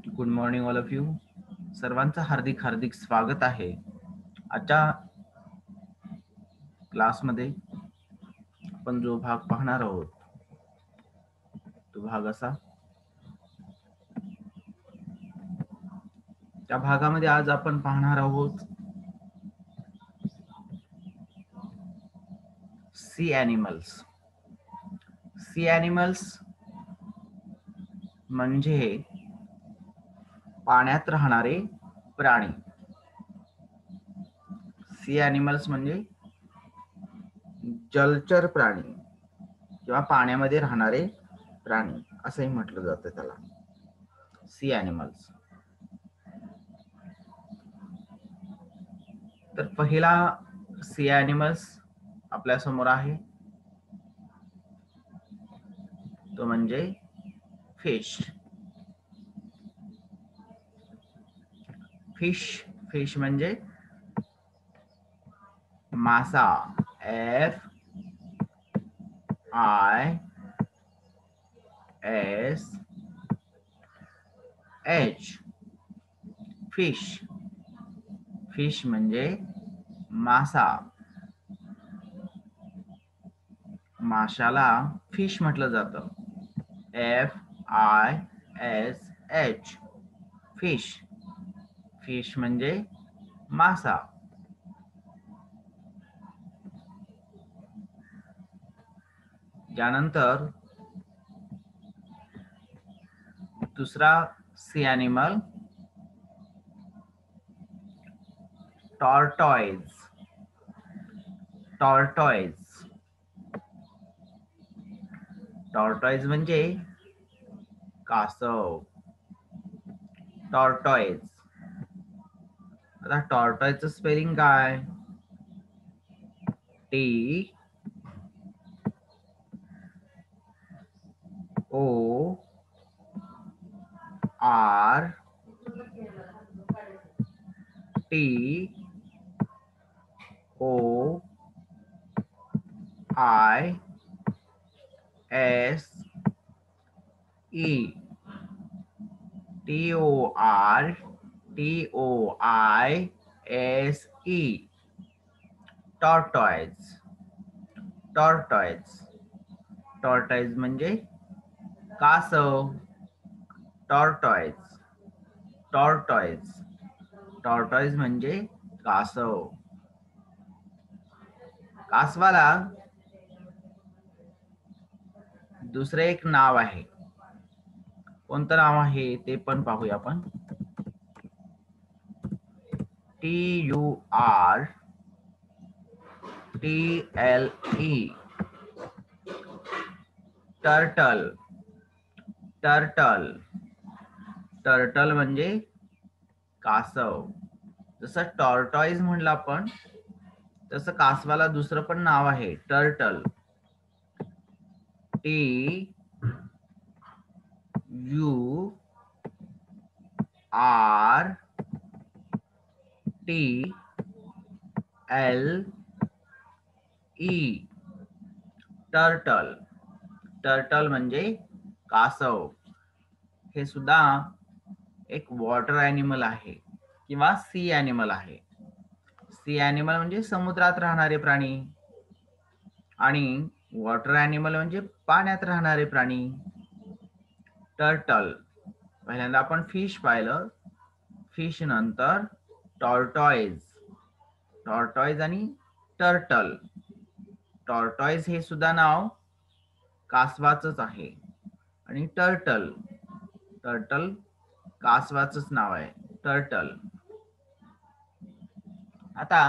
Good morning all of you. सर्वांचं हार्दिक हार्दिक स्वागत आहे. आजच्या क्लासमध्ये आपण जो भाग पाहणार आहोत तो भाग असा, त्या भागामध्ये आज आपण पाहणार आहोत सी ॲनिमल्स. सी ॲनिमल्स म्हणजे पाण्यात राहणारे प्राणी. सी ॲनिमल्स म्हणजे जलचर प्राणी किंवा पाण्यामध्ये राहणारे प्राणी असंही म्हटलं जातं त्याला, सी ॲनिमल्स. तर पहिला सी ॲनिमल्स आपल्या समोर आहे तो म्हणजे फिश. फिश म्हणजे मासा. FISH. फिश म्हणजे मासा. माशाला फिश म्हटलं जातं. FISH. फिश म्हणजे मासा. त्यानंतर दुसरा सी ॲनिमल टॉर्टॉइज. टॉर्टॉइज म्हणजे कासव. टॉर्टॉइज. आता टॉर्टॉइजचं स्पेलिंग काय? TORTOISE. टॉर्टॉइज म्हणजे कासव. टॉर्टॉइज म्हणजे कासव. कासवाला दुसरे एक नाव आहे. कोणतं नाव आहे ते पण पाहूया आपण. TURTLE. टर्टल म्हणजे कासव. जसं टॉर्टॉइज म्हणलं आपण तसं कासवाला दुसरं पण नाव आहे, टर्टल. TURTLE. टर्टल म्हणजे कासव. हे सुद्धा एक वॉटर ॲनिमल आहे किंवा सी ॲनिमल आहे. सी ॲनिमल म्हणजे समुद्रात राहणारे प्राणी आणि वॉटर ॲनिमल म्हणजे पाण्यात राहणारे प्राणी. टर्टल. पहिल्यांदा आपण फिश पाहिलं. फिश नंतर टॉर्टॉइज आणि टर्टल. टॉर्टॉइज हे सुद्धा नाव कासवाचंच आहे आणि टर्टल कासवाचंच नाव आहे, टर्टल. आता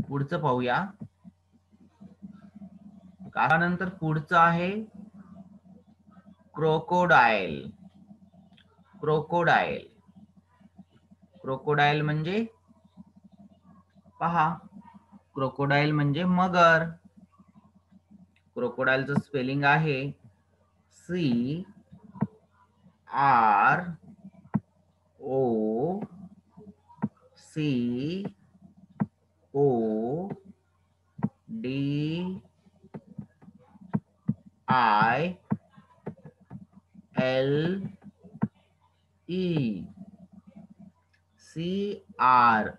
पुढचं पाहूया. कासवानंतर पुढचं आहे क्रोकोडाईल. क्रोकोडाईल म्हणजे पहा, क्रोकोडाईल म्हणजे मगर. क्रोकोडाईलचं स्पेलिंग आहे CROCODILE. E, CROCODILE,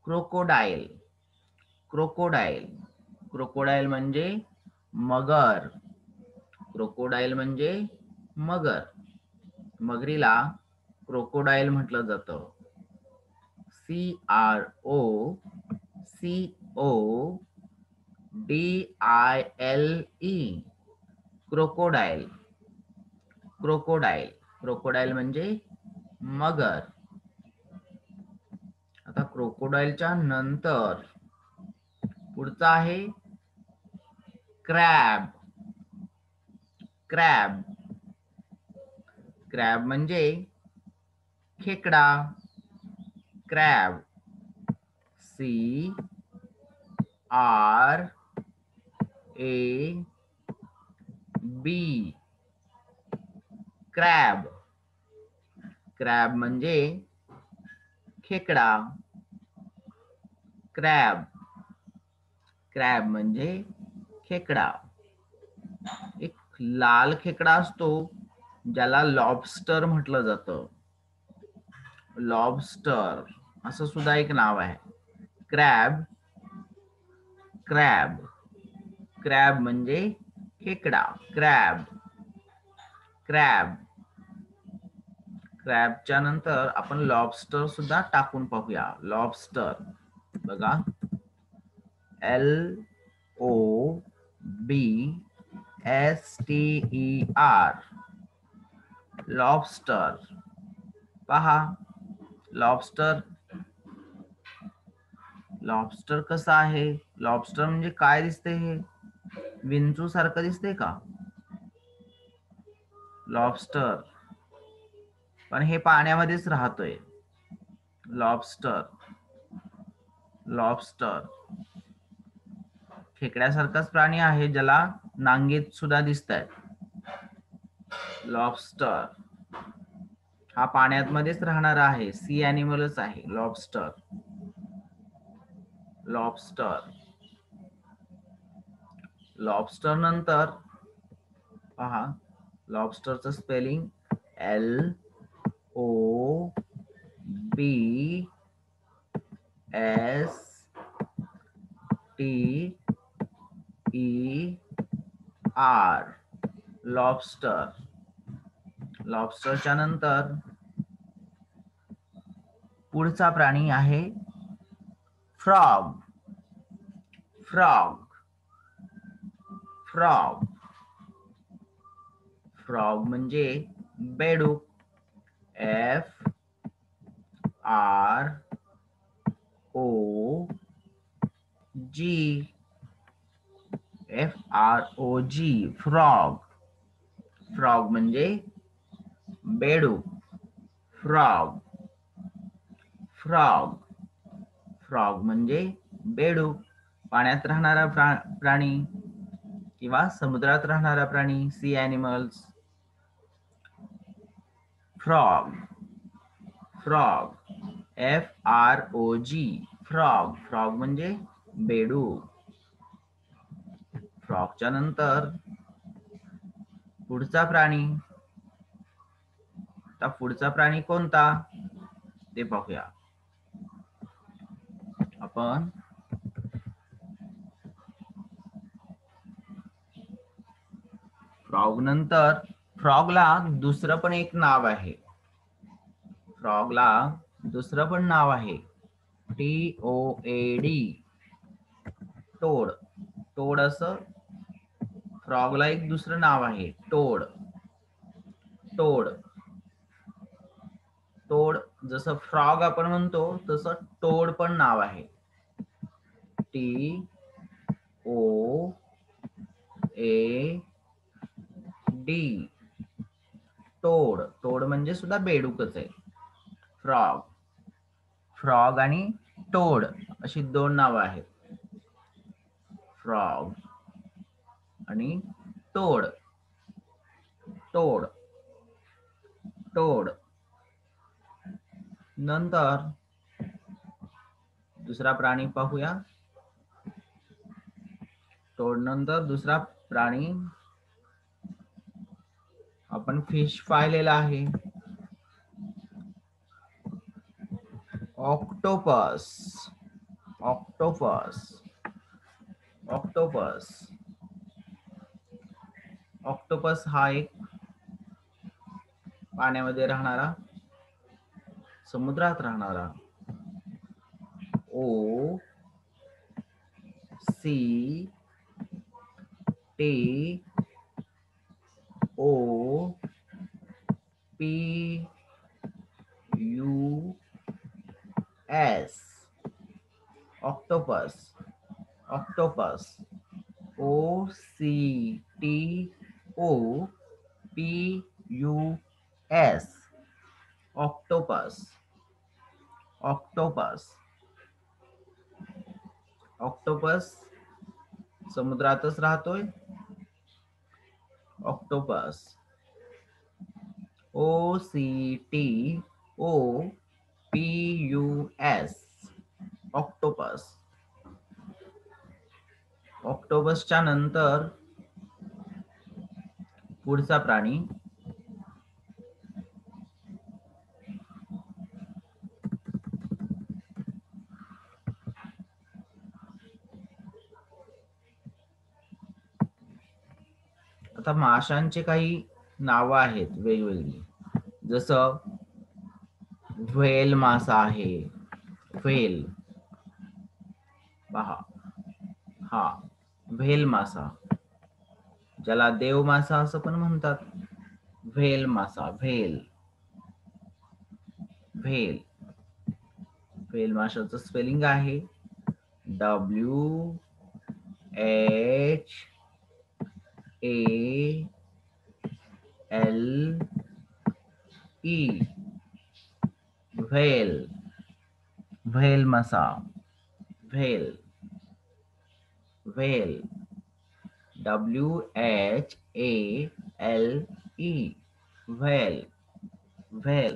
crocodile. Crocodile. Crocodile म्हणजे मगर. क्रोकोडाईल म्हणजे मगर. मगरीला क्रोकोडाईल म्हटलं जातं. CROCODILE, crocodile. क्रोकोडाईल. क्रोकोडाईल म्हणजे मगर. आता क्रोकोडाईलच्या नंतर पुढचा आहे क्रॅब. क्रॅब. क्रॅब म्हणजे खेकडा. क्रॅब. CRAB, crab. क्रॅब म्हणजे खेकडा. क्रॅब. क्रॅब म्हणजे खेकडा. एक लाल खेकडा असतो ज्याला लॉबस्टर म्हटलं जातं. लॉबस्टर असं सुद्धा एक नाव आहे. क्रॅब. क्रॅब. क्रॅब म्हणजे खेकडा. क्रॅब. क्रॅब. क्रॅबच्या नंतर आपण लॉबस्टर सुद्धा टाकून पाहूया. लॉबस्टर बघा, LOBSTER, लॉबस्टर. पहा लॉबस्टर. लॉबस्टर कसा आहे? लॉबस्टर म्हणजे काय दिसते? हे विंचू सारखं दिसते का लॉबस्टर? पण हे पाण्यामध्येच राहतोय. लॉबस्टर. लॉबस्टर खेकड्यासारखाच प्राणी आहे ज्याला नांगेत सुद्धा दिसतात. लॉबस्टर हा पाण्यामध्येच राहणारा आहे. सी ॲनिमलच आहे लॉबस्टर. लॉबस्टर. लॉबस्टर नंतर पहा, लॉबस्टरचं स्पेलिंग LOBSTER, लॉबस्टर. लॉबस्टरच्या नंतर पुढचा प्राणी आहे फ्रॉग. फ्रॉग. फ्रॉग. फ्रॉग म्हणजे बेडूक. FROG, frog. फ्रॉग म्हणजे बेडूक. फ्रॉग. फ्रॉग. फ्रॉग म्हणजे बेडूक. पाण्यात राहणारा प्राणी किंवा समुद्रात राहणारा प्राणी. Sea animals. Frog. Frog. FROG, frog. Frog म्हणजे बेडूक. फ्रॉगच्या नंतर पुढचा प्राणी. आता पुढचा प्राणी कोणता ते पाहूया आपण. फ्रॉग नंतर फ्रॉगला दुसरं पण एक नाव आहे. फ्रॉगला दुसरं पण नाव आहे. TOAD, toad. टोड असं फ्रॉगला एक दुसरं नाव आहे. टोड. टोड. टोड जसं फ्रॉग आपण म्हणतो तसं टोड पण नाव आहे. TOAD, toad. टोड म्हणजे सुद्धा बेडूकच आहे. फ्रॉग. फ्रॉग आणि टोड अशी दोन नावं आहेत. फ्रॉग आणि टोड. टोड. टोड. नंतर दुसरा प्राणी पाहूया टोड नंतर दुसरा प्राणी आपण फिश पाहिलेला आहे, ऑक्टोपस. ऑक्टोपस ऑक्टोपस ऑक्टोपस हा एक पाण्यामध्ये राहणारा, समुद्रात राहणारा, O C T O P U S, octopus. Octopus, O C T O P U S, octopus. Octopus octopus समुद्रातच राहतोय. Octopus, O C T O P U S, octopus. ऑक्टोपसच्या नंतर पुढचा प्राणी आता माशांचे काही नावं आहेत वेगवेगळी, जसं व्हेल मासा आहे. व्हेल पहा, हा व्हेल मासा, ज्याला देव मासा असं पण म्हणतात. व्हेल मासा, व्हेल. व्हेल व्हेल माशाचं स्पेलिंग आहे WHALE, व्हेल. व्हेल मासा, whale. Whale, WHALE, whale. Whale.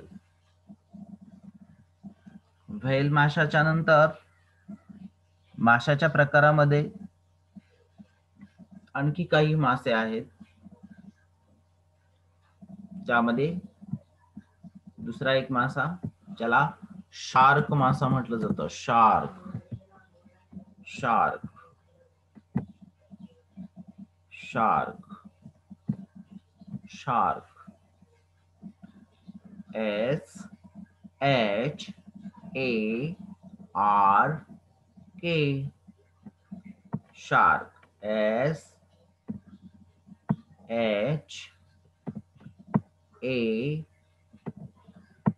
Whale माशाच्या नंतर माशाच्या प्रकारामध्ये आणखी काही मासे आहेत, ज्यामध्ये दुसरा एक मासा ज्याला शार्क मासा म्हटलं जातं. Shark. Shark. Shark. Shark, SHARK, shark.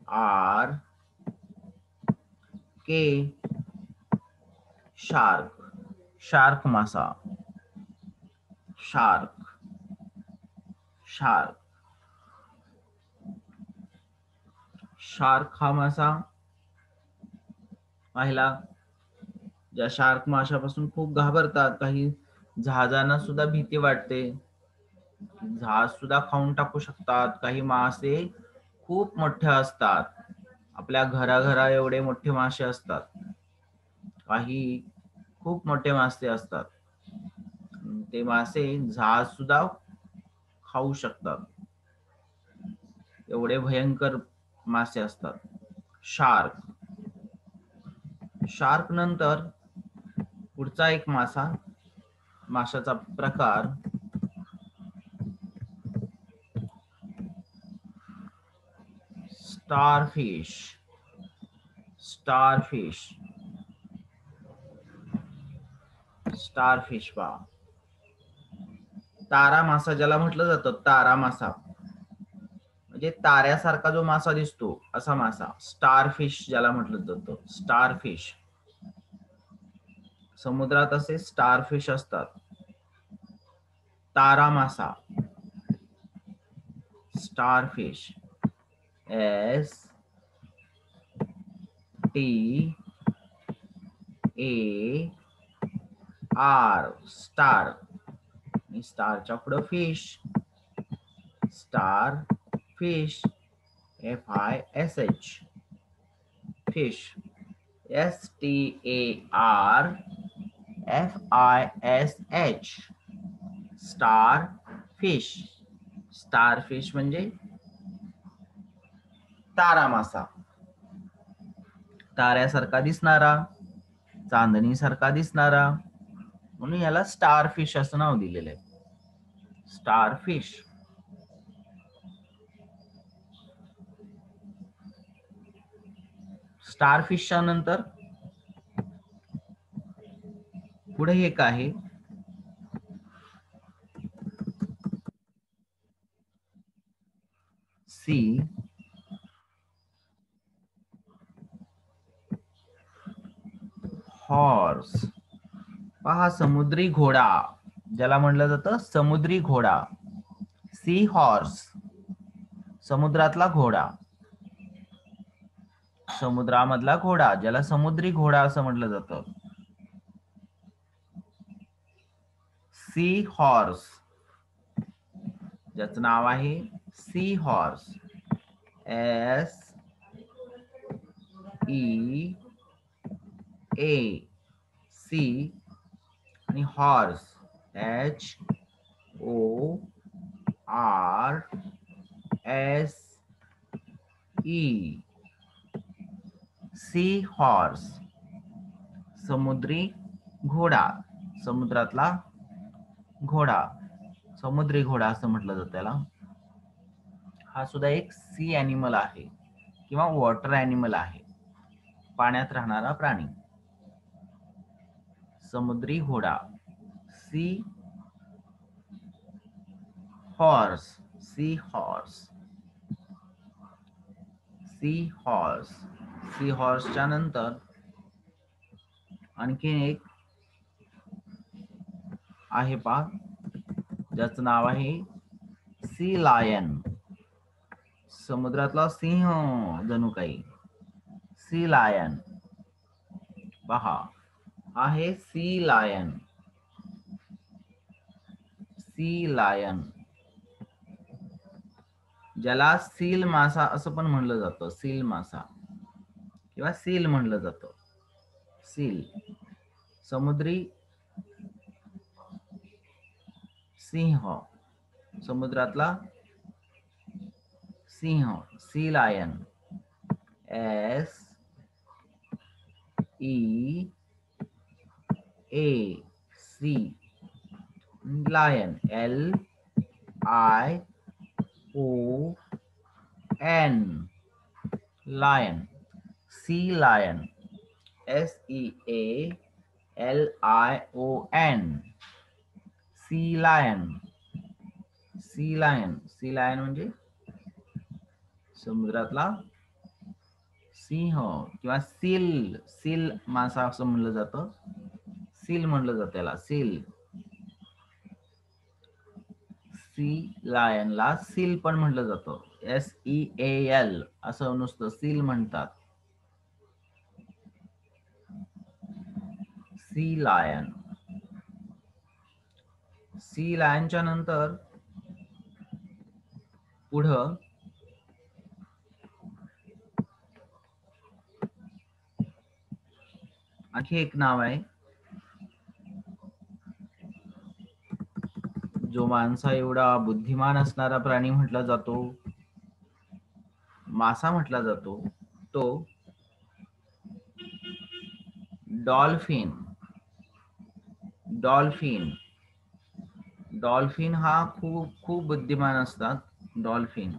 SHARK, shark. Shark मासा. शार्क. शार्क. शार्क हा मासा पाहिला, ज्या शार्क माशापासून खूप घाबरतात. काही जहाजांना सुद्धा भीती वाटते, जहाज सुद्धा खाऊन टाकू शकतात. काही मासे खूप मोठे असतात, आपल्या घराघरा एवढे मोठे मासे असतात. काही खूप मोठे मासे असतात, ते मासे जहाज सुद्धा खाऊ शकतात, एवढे भयंकर मासे असतात. शार्क. शार्क नंतर पुढचा एक माशाचा प्रकार स्टारफिश. स्टारफिश. स्टारफिश पहा, तारा मासा ज्याला म्हटलं जातं, तारा मासा म्हणजे ताऱ्यासारखा जो मासा दिसतो असा मासा, स्टारफिश ज्याला म्हटलं जातं. स्टारफिश. समुद्रात असे स्टारफिश असतात. तारा मासा, स्टारफिश. STAR, star. स्टारच्या पुढं fish, star fish. FISH, fish. STAR FISH, star fish. Star fish म्हणजे तारा मासा, ताऱ्यासारखा दिसणारा, चांदणीसारखा दिसणारा, म्हणून याला स्टार फिश असं नाव दिलेलं आहे. Star fish. स्टार फिशच्या नंतर पुढे एक आहे सी हॉर्स. पहा, समुद्री घोडा ज्याला म्हणलं जातं समुद्री घोडा. सी हॉर्स, समुद्रातला घोडा, समुद्रामधला घोडा ज्याला समुद्री घोडा असं म्हटलं जातं. सी हॉर्स, ज्याचं नाव आहे सी हॉर्स. SEA, सी, आणि हॉर्स HORSE, सी हॉर्स, समुद्री घोडा, समुद्रातला घोडा, समुद्री घोडा असं म्हटलं जातं त्याला. हा सुद्धा एक सी ॲनिमल आहे किंवा वॉटर ॲनिमल आहे, पाण्यात राहणारा प्राणी. समुद्री घोडा, sea horse, sea horse, sea horse. Sea हॉर्सच्या नंतर आणखी एक आहे पा, ज्याचं नाव आहे सी लायन. समुद्रातला सिंह जणू काही. Sea lion. पहा, आहे सी लायन. सी लायन, ज्याला सील मासा असं पण म्हणलं जातं. सील मासा किंवा सील म्हणलं जातं. सील, समुद्री सिंह, समुद्रातला सिंह. Sea lion. SEA, lion. LION, lion. Sea lion. SEALION, sea lion. Sea lion. Sea lion म्हणजे समुद्रातला सिंह किंवा सील. सील मासा असं म्हणलं जातं. सील म्हणलं जातं त्याला, सील. सी लायनला सील पण म्हटलं जातं. SEAL असं नुसतं सील म्हणतात. C lion. सी लायनच्या नंतर पुढं आणखी एक नाव आहे, जो माणसा एवढा बुद्धिमान असणारा प्राणी म्हटला जातो, मासा म्हटला जातो, तो डॉल्फिन. डॉल्फिन. डॉल्फिन हा खूप खूप बुद्धिमान असतात. Dolphin.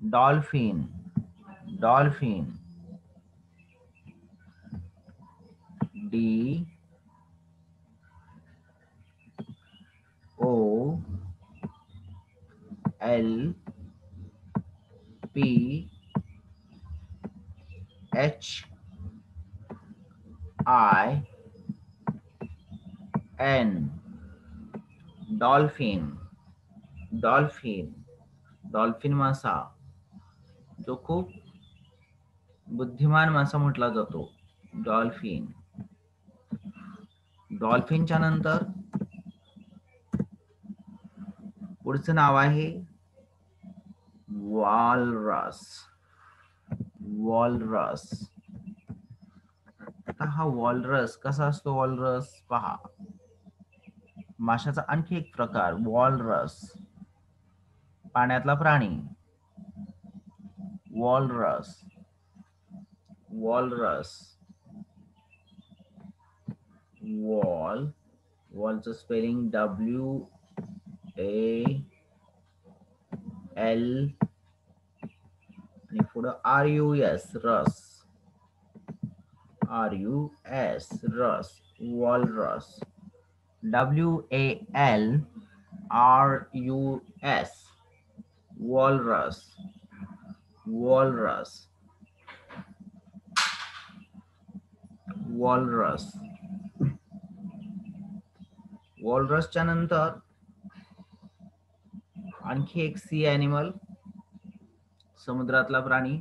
DOLPHIN, dolphin. Dolphin. DOLPHIN, dolphin. Dolphin. Dolphin मासा. जो खूप बुद्धिमान मासा म्हटला जातो, डॉल्फिन. डॉल्फिनच्या नंतर पुढचं नाव आहे वॉलरस. वॉलरस. आता हा वॉलरस कसा असतो? वॉलरस पहा, माशाचा आणखी एक प्रकार वॉलरस, पाण्यातला प्राणी. वॉलरस. वॉलरस. वॉलचं स्पेलिंग WAL आणि पुढं RUS, रस. RUS, रस. Walrus. WALRUS, walrus. Walrus. Walrus. वॉलरसच्या नंतर आणखी एक सी ॲनिमल, समुद्रातला प्राणी,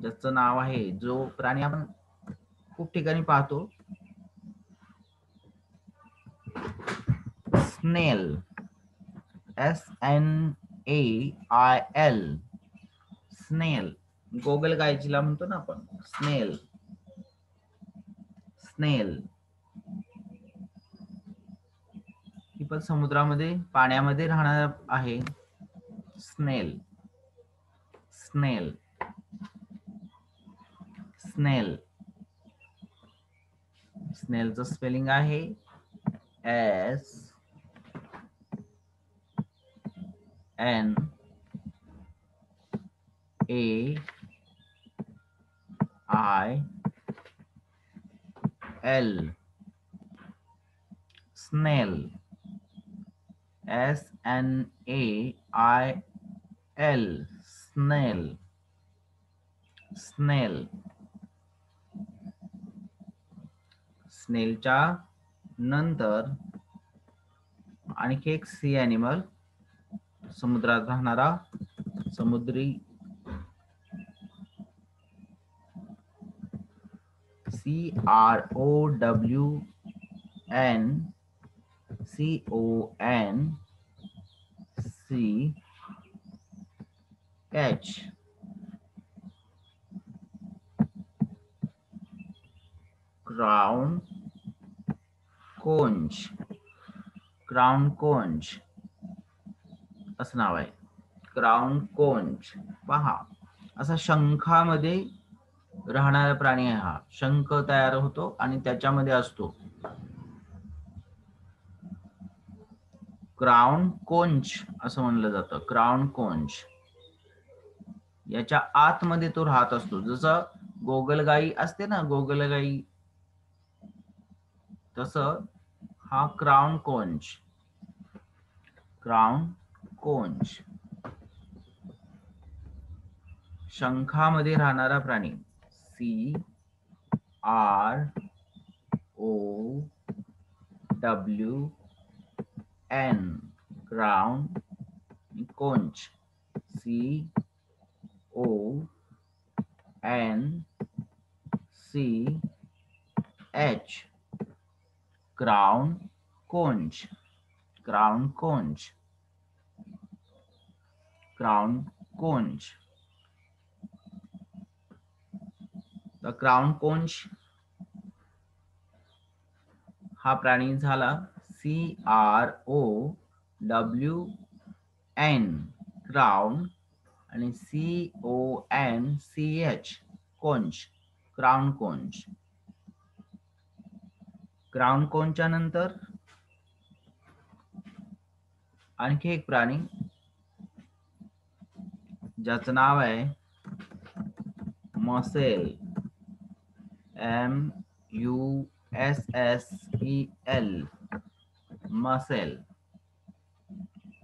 ज्याचं नाव आहे, जो प्राणी आपण खूप ठिकाणी पाहतो, स्नेल. SNAIL, स्नेल. गोगलगायीला म्हणतो ना आपण स्नेल. स्नेल ही पण समुद्रामध्ये, पाण्यामध्ये राहणार आहे. स्नेल. स्नेल. स्नेल. स्नेलचं स्पेलिंग आहे SNAIL, स्नेल. SNAIL, स्नेल. स्नेल. स्नेलच्या नंतर आणखी एक सी ॲनिमल, समुद्रात राहणारा समुद्री CROWNCONCH, crown conch. Crown Konch असं नाव आहे. क्राउन कोंच. पहा, असा शंखामध्ये राहणारा प्राणी आहे हा. शंख तयार होतो आणि त्याच्यामध्ये असतो. क्राउन कोंच असं म्हणलं जातं. क्राउन कोंच. याच्या आतमध्ये तो राहत असतो. जसं गोगलगाई असते ना, गोगलगाई, तसं हा क्राउन कोंच. क्राउन कोंच, शंखामध्ये राहणारा प्राणी. CROWN, crown. Conch, CONCH, crown conch. Crown conch. Crown conch. तर क्राउन कोंच हा प्राणी झाला. CROWN, क्राउन, आणि CONCH, conch. Crown conch. Crown कोंचच्या नंतर आणखी एक प्राणी, ज्याचं नाव आहे मसेल. MUSSEL, मसेल.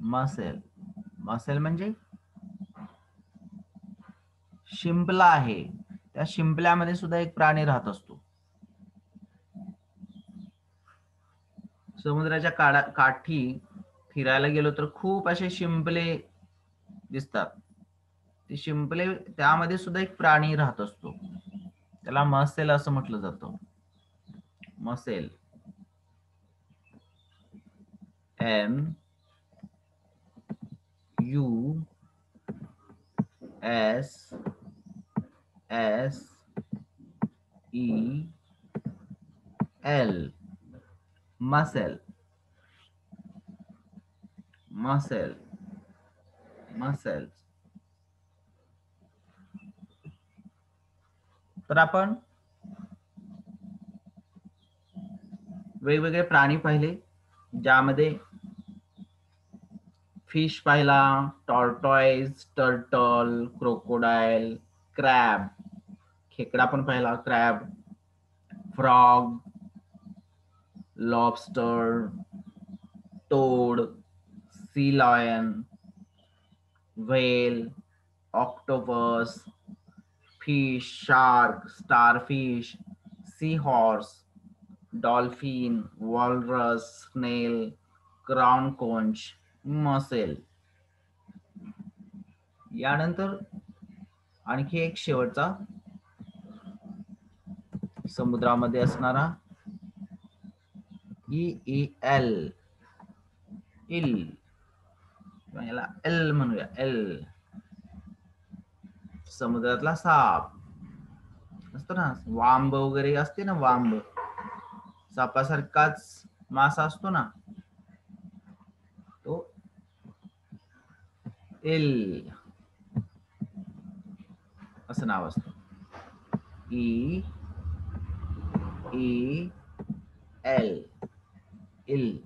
मसेल. मसेल म्हणजे शिंपला आहे. त्या शिंपल्यामध्ये सुद्धा एक प्राणी राहत असतो. समुद्राच्या काठी फिरायला गेलो तर खूप असे शिंपले दिसतात. ते शिंपले त्यामध्ये सुद्धा एक प्राणी राहत असतो, त्याला मसेल असं म्हटलं जातं. मसेल, MUSSEL, मसेल, मसेल, मसेल. तर आपण वेगवेगळे प्राणी पाहिले, ज्यामध्ये फिश पाहिला, टॉर्टॉइज, टर्टल, क्रोकोडाईल, क्रॅब, खेकडा पण पाहिला, crab, frog, lobster, toad, sea lion, whale, octopus, fish, shark, starfish, sea horse, dolphin, walrus, snail, crown conch, mussel. यानंतर आणखी एक शेवटचा समुद्रामध्ये असणारा EEL, इल, याला एल म्हणूया, एल, समुद्रातला साप असतो ना, वांब वगैरे असते ना, वांब सापासारखाच मासा असतो ना, तो एल असं नाव असतं. EEL, इल.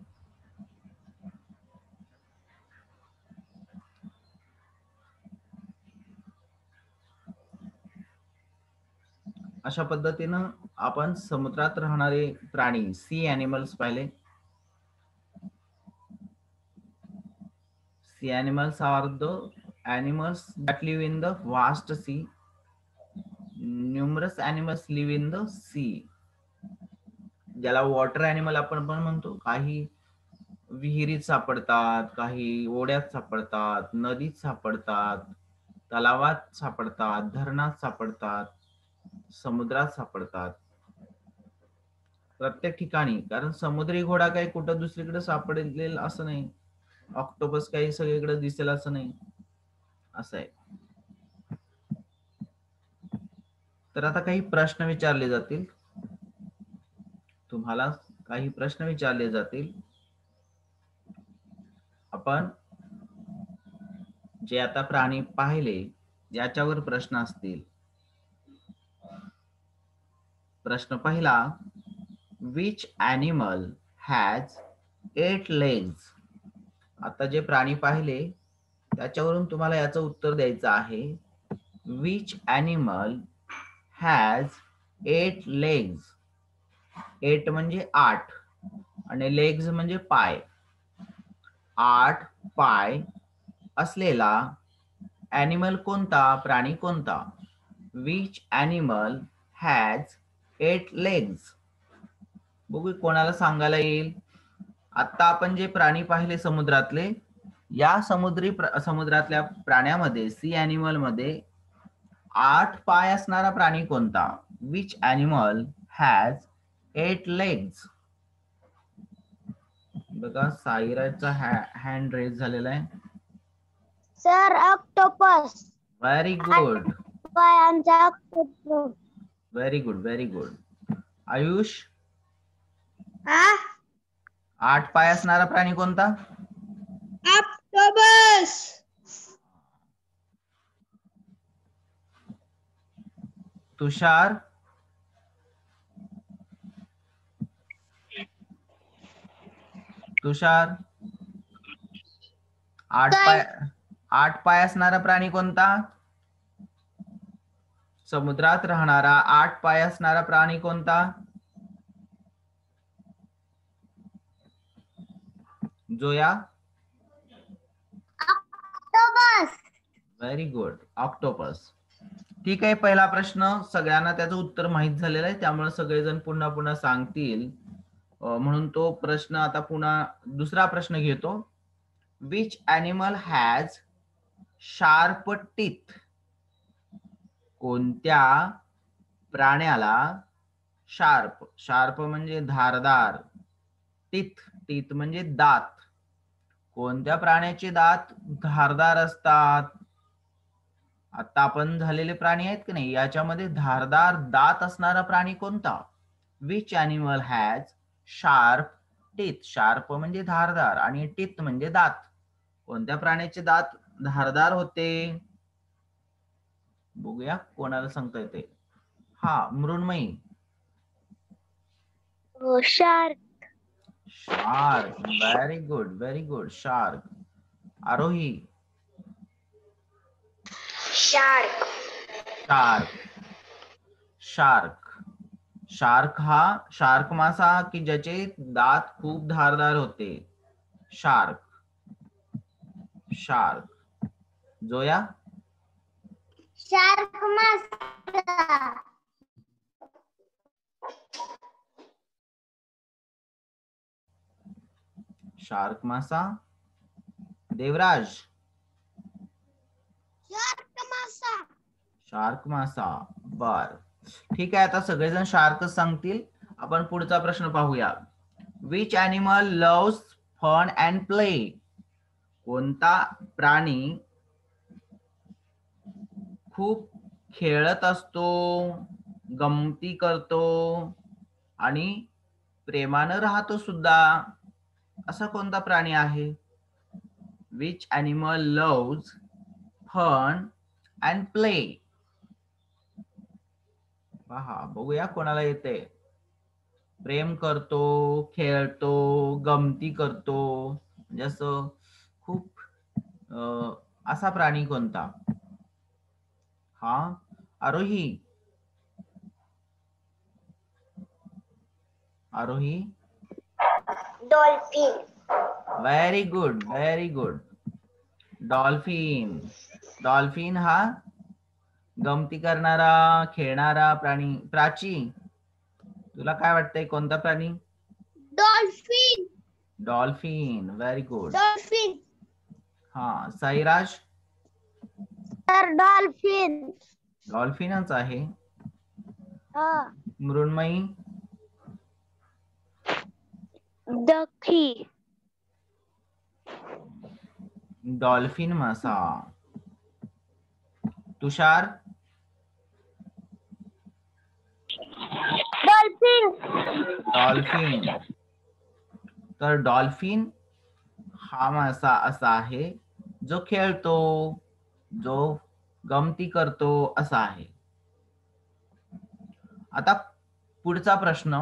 अशा पद्धतीनं आपण समुद्रात राहणारे प्राणी, सी ॲनिमल्स पाहिले. Sea animals are the animals that live in the vast sea. Numerous animals live in the sea. ज्याला वॉटर ॲनिमल आपण पण म्हणतो. काही विहिरीत सापडतात, काही ओढ्यात सापडतात, नदीत सापडतात, तलावात सापडतात, धरणात सापडतात, समुद्रात सापडतात, प्रत्येक ठिकाणी. कारण समुद्री घोडा काही कुठं दुसरीकडे सापडेल असं नाही, ऑक्टोपस काही सगळीकडे दिसेल असं नाही, असं आहे. तर आता काही प्रश्न विचारले जातील तुम्हाला, काही प्रश्न विचारले जातील. आपण जे आता प्राणी पाहिले याच्यावर प्रश्न असतील. प्रश्न पहिला, विच ॲनिमल हॅज 8 legs? आता जे प्राणी पाहिले त्याच्यावरून तुम्हाला याचं उत्तर द्यायचं आहे. Which animal has 8 legs? 8 म्हणजे 8 आणि लेग्स म्हणजे पाय. 8 पाय असलेला ॲनिमल कोणता, प्राणी कोणता? Which animal has 8 legs? बघू कोणाला सांगायला येईल. आता आपण जे प्राणी पाहिले समुद्रातले, या समुद्रातल्या प्राण्यामध्ये, सी ॲनिमल मध्ये 8 पाय असणारा प्राणी कोणता? Which animal has 8 legs? बघा साईराजचा हँड रेज झालेला आहे. Sir, octopus. व्हेरी गुड, पायांचा octopus. Very good, very good. Ayush, 8 पाय असणारा प्राणी कोणता? ऑक्टोपस. तुषार, तुषार, 8 पाय असणारा प्राणी कोणता? समुद्रात राहणारा 8 पाय असणारा प्राणी कोणता? Zoya, octopus. Very good, octopus. ठीक आहे, पहिला प्रश्न सगळ्यांना त्याचं उत्तर माहित झालेलं आहे, त्यामुळे सगळेजण पुन्हा पुन्हा सांगतील, म्हणून तो प्रश्न आता पुन्हा दुसरा प्रश्न घेतो. Which animal has sharp teeth? कोणत्या प्राण्याला शार्प, शार्प म्हणजे धारदार, टीथ म्हणजे दात, कोणत्या प्राण्याचे दात धारदार असतात? आता आपण झालेले प्राणी आहेत की नाही, याच्यामध्ये धारदार दात असणारा प्राणी कोणता? Which animal has sharp teeth? Sharp म्हणजे धारदार आणि टीथ म्हणजे दात. कोणत्या प्राण्याचे दात धारदार होते? बघूया कोणाला सांगता येते. हा, Mrunmayi. Shark. Shark. Very good, very good. Shark. Aarohi. Shark. Shark. Shark. Shark मासा की ज्याचे दात खूप धारदार होते. शार्क. शार्क. जोया. शार्क मासा. शार्क मासा. देवराज. शार्क मासा. शार्क मासा. बर, ठीक आहे. आता सगळेजण शार्क सांगतील. आपण पुढचा प्रश्न पाहूया. Which animal loves fun and play? कोणता प्राणी खूप खेळत असतो, गमती करतो आणि प्रेमानं राहतो सुद्धा? असा कोणता प्राणी आहे? Which animal loves fun and play? पहा, बघूया कोणाला येते. प्रेम करतो, खेळतो, गमती करतो, म्हणजे असं खूप असा प्राणी कोणता? हा, Aarohi. Aarohi. Dolphin. Very good, very good. Dolphin. Dolphin हा गमती करणारा, खेळणारा प्राणी. प्राची, तुला काय वाटतंय कोणता प्राणी? Dolphin. Dolphin. Very good. Dolphin. हा, साईराज. Sir dolphin. डॉल्फिनच आहे. हा. मृण्मयी. डॉकी. डॉल्फिन मासा. तुषार. डॉल्फिन. डॉल्फिन. तर डॉल्फिन हा मासा असा आहे जो खेळतो, जो गमती करतो, असा आहे. आता पुढचा प्रश्न.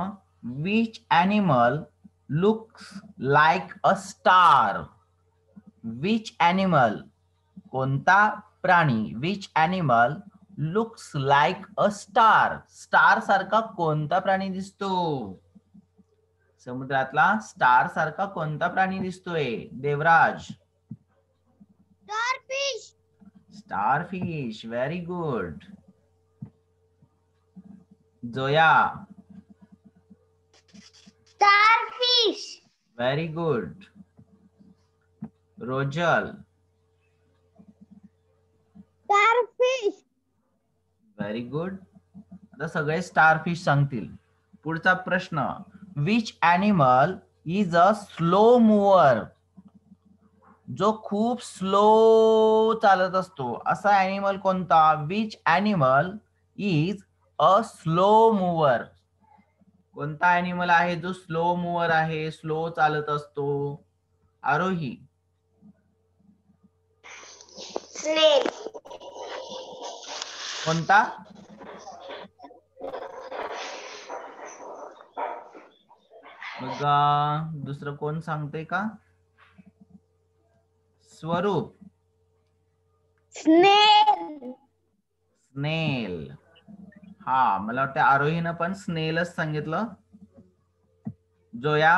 Which animal looks like a star? Which animal, कोणता प्राणी, which animal looks like a star? Star सारखा कोणता प्राणी दिसतो? समुद्रातला स्टार सारखा कोणता प्राणी दिसतोय? Devraj. Starfish. Starfish. Very good. Joya. Starfish. Very good. Rojal. Starfish. Very good. आता सगळे स्टारफिश सांगतील. पुढचा प्रश्न. Which animal is a slow mover? जो खूप स्लो चालत असतो असा अॅनिमल कोणता? Which animal is a slow mover? कोणता अॅनिमल आहे जो स्लो मूव्हर आहे, स्लो चालत असतो? आरोही. स्नेल. कोणता? बघा, दुसरं कोण सांगते का? स्वरूप. स्नेल. स्नेल. हा, मला वाटतं आरोहीनं पण स्नेलच सांगितलं. जोया.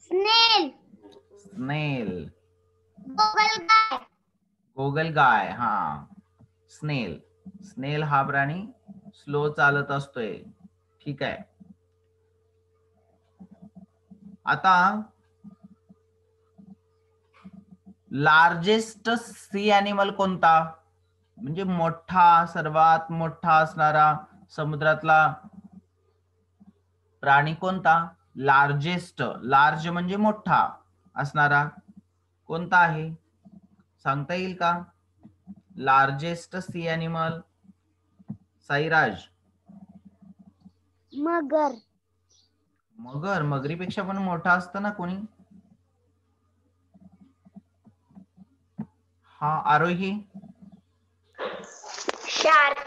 स्नेल. स्नेल. गोगलगाय. गोगलगाय. हा, स्नेल. स्नेल हा प्राणी स्लो चालत असतोय. ठीक आहे. आता लार्जेस्ट सी अॅनिमल कोणता? म्हणजे मोठा, सर्वात मोठा असणारा समुद्रातला प्राणी कोणता? लार्जेस्ट, लार्ज म्हणजे मोठा असणारा कोणता आहे सांगता येईल का? Largest sea animal. साईराज. मगर. मगर, मगरीपेक्षा पण मोठा असतं ना कोणी? हा आरोही. शार्क.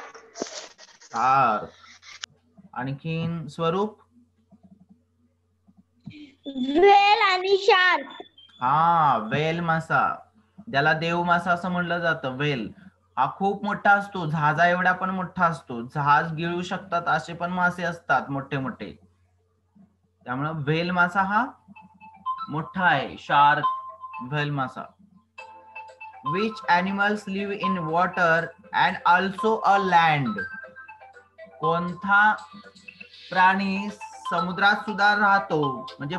शार्क. आणखीन स्वरूप. व्हेल आणि शार्क. हा वेल मासा, ज्याला देव मासा असं म्हणलं जातं. वेल हा खूप मोठा असतो, जहाजा एवढा पण मोठा असतो. जहाज गिळू शकतात असे पण मासे असतात मोठे मोठे. त्यामुळे व्हेल मासा हा मोठा आहे. शार्क, व्हेल मासा. Which animals live in water and also a land. कोणता प्राणी समुद्रात सुद्धा राहतो, म्हणजे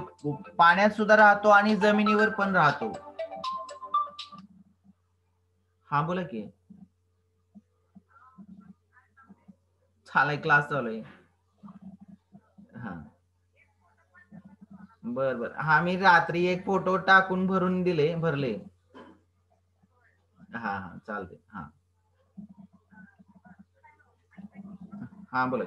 पाण्यात सुद्धा राहतो आणि जमिनीवर पण राहतो? हा बोला की. चालाय, क्लास चालू आहे. हा बर बर. हा मी रात्री एक फोटो टाकून भरले. हा हा चालते. हा हा बोला.